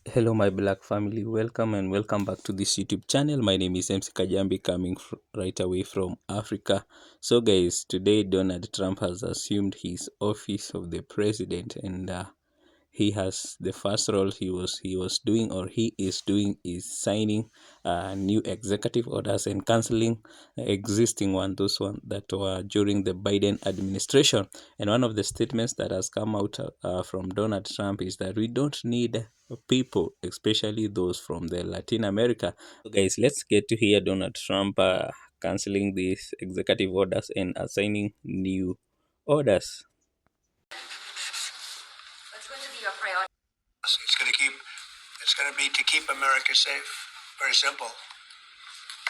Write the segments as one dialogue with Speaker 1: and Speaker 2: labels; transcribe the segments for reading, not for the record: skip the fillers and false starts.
Speaker 1: Hello, my black family. Welcome and welcome back to this YouTube channel. My name is MC Kajambi, coming right away from Africa. So, guys, today Donald Trump has assumed his office of the president, and he has the first role he was doing, or he is doing, is signing new executive orders and canceling existing one, those one that were during the Biden administration. And one of the statements that has come out from Donald Trump is that we don't need people, especially those from the Latin America. So guys, let's get to hear Donald Trump canceling these executive orders and assigning new orders.
Speaker 2: What's going to be your priority? It's going to be to keep America safe. Very simple.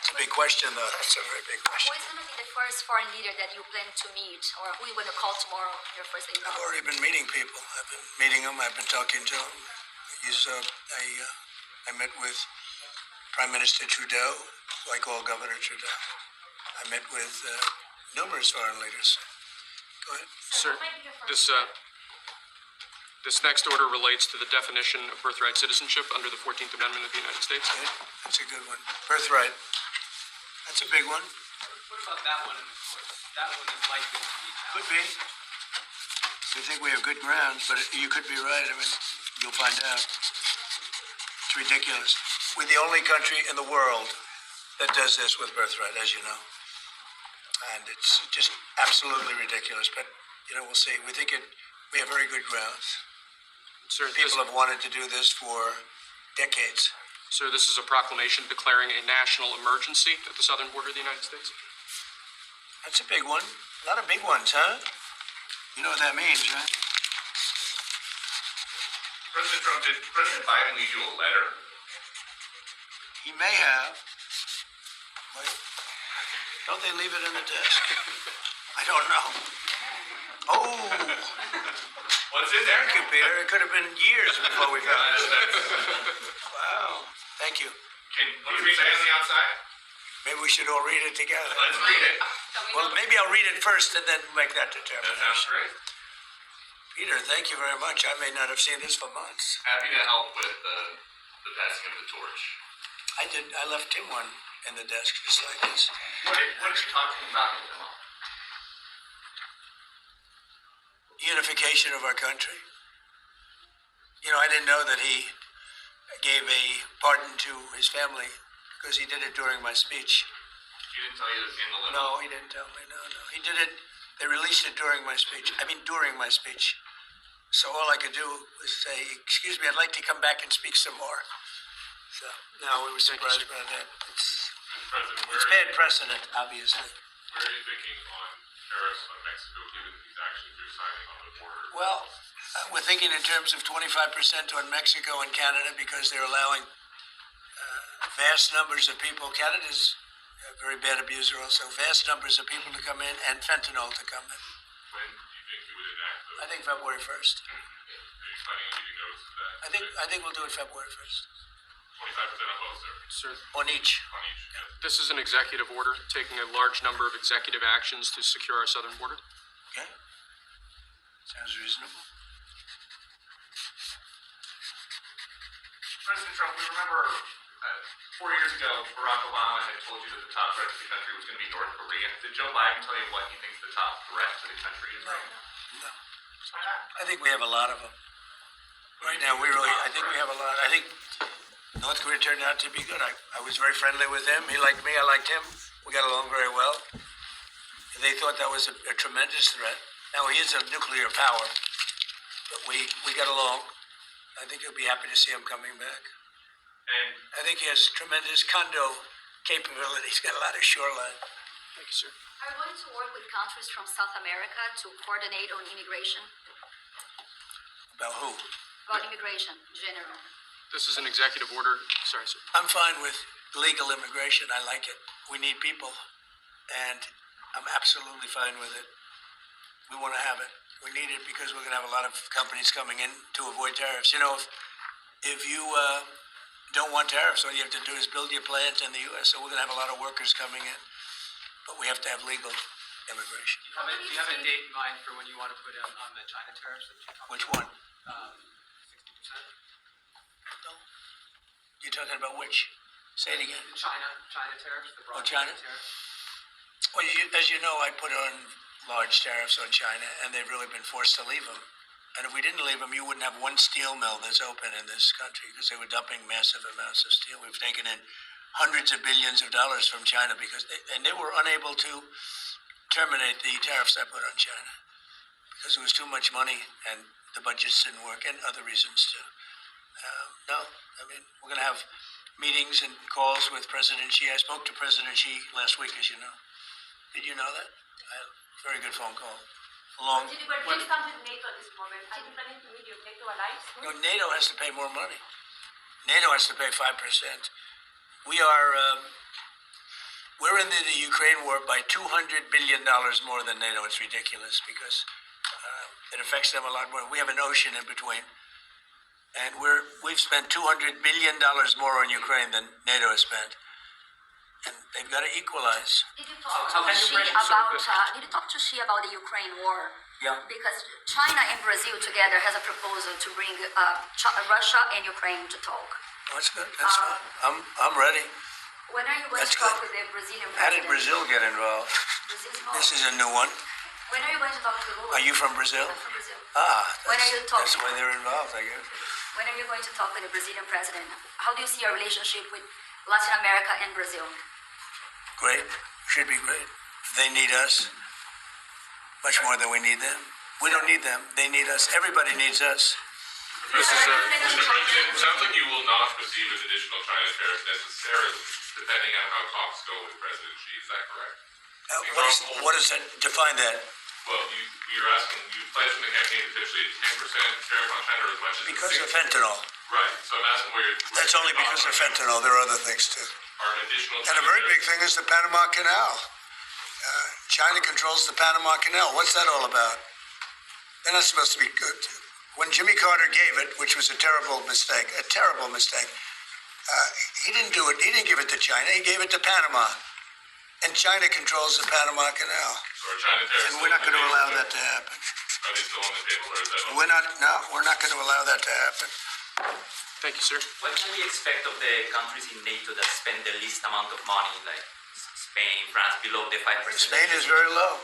Speaker 2: It's a big question, though. That's a very big question.
Speaker 3: Who is going to be the first foreign leader that you plan to meet, or who you going to call tomorrow on your first day?
Speaker 2: I've already been meeting people. I've been meeting them. I've been talking to them. I met with Prime Minister Trudeau, who I call Governor Trudeau. I met with numerous foreign leaders. Go ahead.
Speaker 4: Sir, this next order relates to the definition of birthright citizenship under the 14th Amendment of the United States.
Speaker 2: Okay. That's a good one. Birthright. That's a big one.
Speaker 5: What about that one? That one is likely to be challenged.
Speaker 2: Could be. We think we have good grounds, but you could be right. I mean, you'll find out. It's ridiculous. We're the only country in the world that does this with birthright, as you know. And it's just absolutely ridiculous. But, we'll see. We think we have very good grounds.
Speaker 4: Sir,
Speaker 2: People have wanted to do this for decades.
Speaker 4: Sir, this is a proclamation declaring a national emergency at the southern border of the United States.
Speaker 2: That's a big one. A lot of big ones, huh? You know what that means, right?
Speaker 6: President Trump, did President Biden leave you a letter?
Speaker 2: He may have. Wait. Don't they leave it in the desk? I don't know. Oh.
Speaker 6: What's in there?
Speaker 2: Thank you, Peter. It could have been years before we found it. Wow. Thank you.
Speaker 6: Can you read that on the outside?
Speaker 2: Maybe we should all read it together.
Speaker 6: Let's read it.
Speaker 2: Well, maybe I'll read it first and then make that
Speaker 6: That sounds
Speaker 2: determination.
Speaker 6: great.
Speaker 2: Peter, thank you very much. I may not have seen this for months.
Speaker 6: Happy to help with the passing of the torch.
Speaker 2: I left him one in the desk just like this.
Speaker 6: What are you talking about?
Speaker 2: Unification of our country. I didn't know that he gave a pardon to his family because he did it during my speech.
Speaker 6: He didn't tell you in the letter?
Speaker 2: No, he didn't tell me. No. He did it. They released it during my speech. During my speech. So all I could do was say, "Excuse me, I'd like to come back and speak some more." So no, we were surprised by that.
Speaker 6: President,
Speaker 2: It's bad precedent, obviously.
Speaker 6: where are you thinking on tariffs on Mexico, given these actions you're signing on the border?
Speaker 2: Well, we're thinking in terms of 25% on Mexico and Canada because they're allowing vast numbers of people. Canada's a very bad abuser also. Vast numbers of people to come in and fentanyl to come in.
Speaker 6: When do you think you would enact those?
Speaker 2: I think February 1st.
Speaker 6: Are you planning on giving notice of that?
Speaker 2: I think we'll do it February 1st.
Speaker 6: 25% on both, sir.
Speaker 4: Sir,
Speaker 2: On each.
Speaker 6: On each. Yes.
Speaker 4: this is an executive order taking a large number of executive actions to secure our southern border.
Speaker 2: Okay? Sounds reasonable.
Speaker 6: President Trump, we remember 4 years ago, Barack Obama had told you that the top threat to the country was going to be North Korea. Did Joe Biden tell you what he thinks the top threat to the country is right now?
Speaker 2: No.
Speaker 6: Why not?
Speaker 2: I think we have a lot of them. Right now, I think we have a lot. I think North Korea turned out to be good. I was very friendly with him. He liked me. I liked him. We got along very well. They thought that was a tremendous threat. Now, he is a nuclear power, but we got along. I think he'll be happy to see him coming back.
Speaker 6: And
Speaker 2: I think he has tremendous condo capability. He's got a lot of shoreline.
Speaker 4: Thank you, sir.
Speaker 3: Are you going to work with countries from South America to coordinate on immigration?
Speaker 2: About who?
Speaker 3: About immigration in general.
Speaker 4: This is an executive order. Sorry, sir.
Speaker 2: I'm fine with legal immigration. I like it. We need people, and I'm absolutely fine with it. We want to have it. We need it because we're going to have a lot of companies coming in to avoid tariffs. If you don't want tariffs, all you have to do is build your plant in the U.S. So we're going to have a lot of workers coming in, but we have to have legal immigration.
Speaker 5: Do you have a date in mind for when you want to put on the China tariffs that you talked
Speaker 2: Which
Speaker 5: about?
Speaker 2: one?
Speaker 5: 60%?
Speaker 2: You're talking about which? Say it again.
Speaker 5: The China tariffs, the broad
Speaker 2: China?
Speaker 5: tariffs.
Speaker 2: Well, as you know, I put on large tariffs on China, and they've really been forced to leave them. And if we didn't leave them, you wouldn't have one steel mill that's open in this country because they were dumping massive amounts of steel. We've taken in hundreds of billions of dollars from China and they were unable to terminate the tariffs I put on China because it was too much money and the budgets didn't work and other reasons too. No, I mean, we're going to have meetings and calls with President Xi. I spoke to President Xi last week, as you know. Did you know that? I had a very good phone call.
Speaker 3: But please come with NATO at this moment. Are you planning to meet your NATO allies?
Speaker 2: No, NATO has to pay more money. NATO has to pay 5%. We're in the Ukraine war by $200 billion more than NATO. It's ridiculous because it affects them a lot more. We have an ocean in between. And we've spent $200 billion more on Ukraine than NATO has spent. And they've got to equalize.
Speaker 3: Did you talk
Speaker 5: How
Speaker 3: to
Speaker 5: can you
Speaker 3: Xi
Speaker 5: bring
Speaker 3: about?
Speaker 5: this-
Speaker 3: Did you talk to Xi about the Ukraine war?
Speaker 2: Yeah.
Speaker 3: Because China and Brazil together has a proposal to bring Russia and Ukraine to talk.
Speaker 2: Oh, that's good. That's fine. I'm ready.
Speaker 3: When are you going
Speaker 2: That's
Speaker 3: to talk
Speaker 2: good.
Speaker 3: with the Brazilian
Speaker 2: How did
Speaker 3: president?
Speaker 2: Brazil get involved?
Speaker 3: Brazil's
Speaker 2: This
Speaker 3: not.
Speaker 2: is a new one.
Speaker 3: When are you going to talk to Lula?
Speaker 2: Are you from Brazil?
Speaker 3: I'm from Brazil.
Speaker 2: That's,
Speaker 3: When are you talking?
Speaker 2: that's why they're involved, I guess.
Speaker 3: When are you going to talk with the Brazilian president? How do you see your relationship with Latin America and Brazil?
Speaker 2: Great. Should be great. They need us much more than we need them. We don't need them. They need us. Everybody needs us.
Speaker 4: This is
Speaker 6: Mr. President, it sounds like you will not receive an additional China tariff necessarily, depending on how talks go with President Xi. Is that correct?
Speaker 2: What does that define that?
Speaker 6: Well, you're asking, you pledged in the campaign potentially a 10% tariff on China or as much as
Speaker 2: Because of
Speaker 6: 6%.
Speaker 2: fentanyl.
Speaker 6: Right, so I'm asking where you're.
Speaker 2: That's only because of fentanyl. There are other things too.
Speaker 6: Are an additional.
Speaker 2: And a very big thing is the Panama Canal. China controls the Panama Canal. What's that all about? They're not supposed to be good. When Jimmy Carter gave it, which was a terrible mistake, he didn't do it. He didn't give it to China. He gave it to Panama. And China controls the Panama Canal.
Speaker 6: So are China tariffs.
Speaker 2: And we're not going to allow that to happen.
Speaker 6: Are they still on the table or is that?
Speaker 2: We're not going to allow that to happen.
Speaker 4: Thank you, sir.
Speaker 7: What can we expect of the countries in NATO that spend the least amount of money, like Spain, France, below the 5%?
Speaker 2: Spain is very low.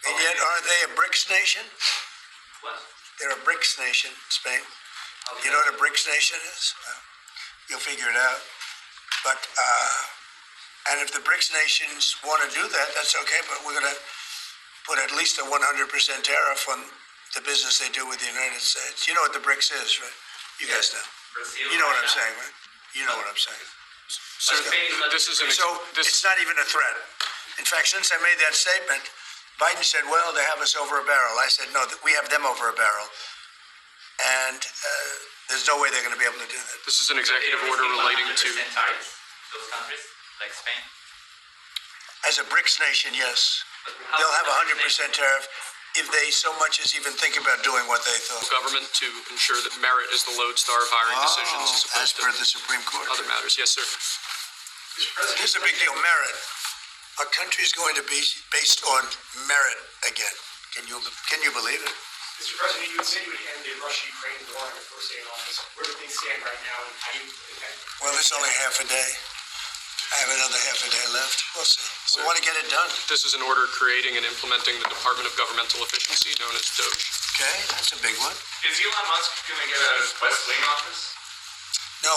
Speaker 2: And yet, aren't they a BRICS nation?
Speaker 7: What?
Speaker 2: They're a BRICS nation, Spain.
Speaker 7: Okay.
Speaker 2: You know what a BRICS nation is? Well, you'll figure it out. But, and if the BRICS nations want to do that, that's okay, but we're going to put at least a 100% tariff on the business they do with the United States. You know what the BRICS is, right? You guys know.
Speaker 7: Brazil,
Speaker 2: You know what I'm
Speaker 7: Russia.
Speaker 2: saying, right? You know what I'm saying.
Speaker 4: Sir,
Speaker 7: Spain is not-
Speaker 4: this is an
Speaker 2: So it's not even a threat. In fact, since I made that statement, Biden said, well, they have us over a barrel. I said, no, we have them over a barrel. And there's no way they're going to be able to do that.
Speaker 4: this is an
Speaker 7: They
Speaker 4: executive
Speaker 7: receive
Speaker 4: order relating
Speaker 7: 100%
Speaker 4: to.
Speaker 7: tariffs, those countries, like Spain.
Speaker 2: As a BRICS nation, yes.
Speaker 7: But how
Speaker 2: They'll have a
Speaker 7: does
Speaker 2: 100% tariff if they so much as even think about doing what they thought.
Speaker 4: Government to ensure that merit is the lodestar of hiring decisions as
Speaker 2: As
Speaker 4: opposed
Speaker 2: per
Speaker 4: to
Speaker 2: the Supreme Court.
Speaker 4: other matters. Yes, sir.
Speaker 2: Here's a big deal, merit. Our country's going to be based on merit again. Can you believe it?
Speaker 8: Mr. President, you had said you would end the Russia-Ukraine war on your first day in office. Where do things stand right now, and how do you intend?
Speaker 2: Well, it's only half a day. I have another half a day left. We'll see. We want to get it done.
Speaker 4: This is an order creating and implementing the Department of Governmental Efficiency, known as DOGE.
Speaker 2: Okay, that's a big one.
Speaker 6: Is Elon Musk going to get a West Wing office?
Speaker 2: No,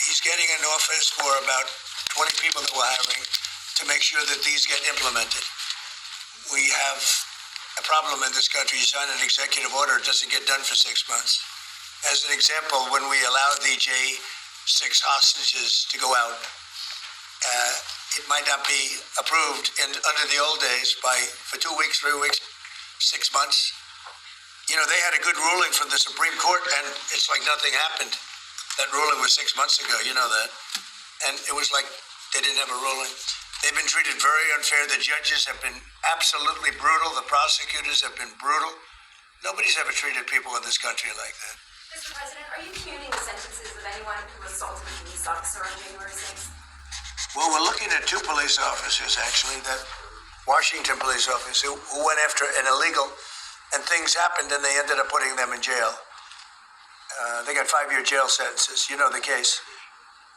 Speaker 2: he's getting an office for about 20 people that we're hiring to make sure that these get implemented. We have a problem in this country. You sign an executive order, it doesn't get done for 6 months. As an example, when we allowed the J6 hostages to go out, it might not be approved under the old days for 2 weeks, 3 weeks, 6 months. You know, they had a good ruling from the Supreme Court, and it's like nothing happened. That ruling was 6 months ago, you know that. And it was like they didn't have a ruling. They've been treated very unfair. The judges have been absolutely brutal. The prosecutors have been brutal. Nobody's ever treated people in this country like that.
Speaker 9: Mr. President, are you commuting the sentences of anyone who assaulted a police officer on January 6th?
Speaker 2: Well, we're looking at 2 police officers, actually, that Washington police officers who went after an illegal, and things happened, and they ended up putting them in jail. They got 5-year jail sentences. You know the case.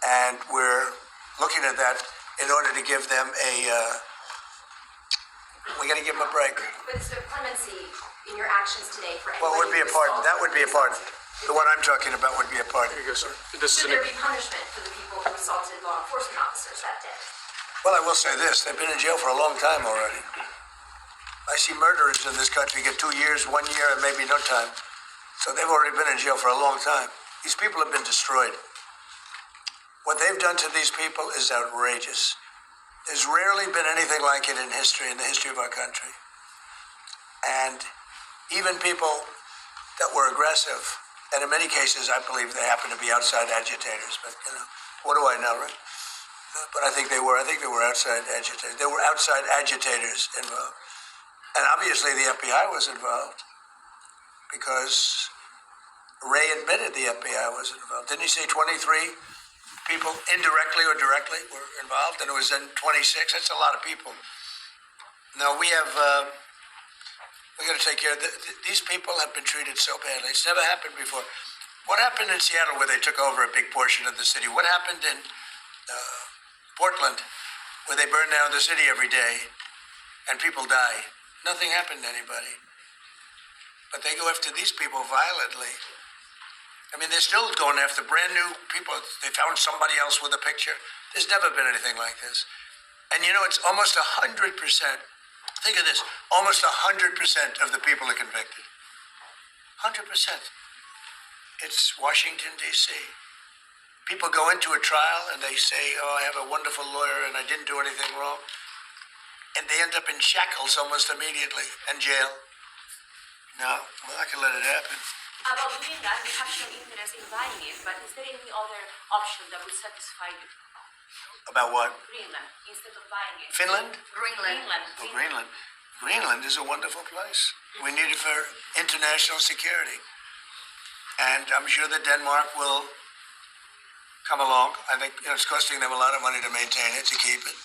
Speaker 2: And we're looking at that in order to give them we got to give them a break.
Speaker 9: But is there clemency in your actions today for
Speaker 2: Well,
Speaker 9: anyone
Speaker 2: would be a
Speaker 9: who
Speaker 2: pardon.
Speaker 9: assaulted
Speaker 2: That would be a pardon. The one I'm talking about would be a pardon.
Speaker 4: Here you go, sir. This is
Speaker 9: Should
Speaker 4: an
Speaker 9: there be punishment for the people who assaulted law enforcement officers that day?
Speaker 2: Well, I will say this. They've been in jail for a long time already. I see murderers in this country get 2 years, 1 year, and maybe no time. So they've already been in jail for a long time. These people have been destroyed. What they've done to these people is outrageous. There's rarely been anything like it in history, in the history of our country. And even people that were aggressive, and in many cases, I believe they happen to be outside agitators, but, what do I know, right? But I think they were outside agitators. There were outside agitators involved. And obviously the FBI was involved because Ray admitted the FBI was involved. Didn't he say 23 people indirectly or directly were involved? And it was then 26. That's a lot of people. Now we got to take care of these people have been treated so badly. It's never happened before. What happened in Seattle where they took over a big portion of the city? What happened in Portland where they burn down the city every day and people die? Nothing happened to anybody. But they go after these people violently. I mean, they're still going after brand new people. They found somebody else with a picture. There's never been anything like this. And it's almost 100%. Think of this. Almost 100% of the people are convicted. 100%. It's Washington, D.C. People go into a trial and they say, I have a wonderful lawyer and I didn't do anything wrong. And they end up in shackles almost immediately and jail. No, we're not going to let it happen.
Speaker 10: About doing that, you have shown interest in buying it, but is there any other option that would satisfy you?
Speaker 2: About what?
Speaker 10: Greenland, instead of buying it.
Speaker 2: Finland?
Speaker 10: Greenland.
Speaker 2: Oh, Greenland. Greenland is a wonderful place. We need it for international security. And I'm sure that Denmark will come along. I think it's costing them a lot of money to maintain it, to keep it.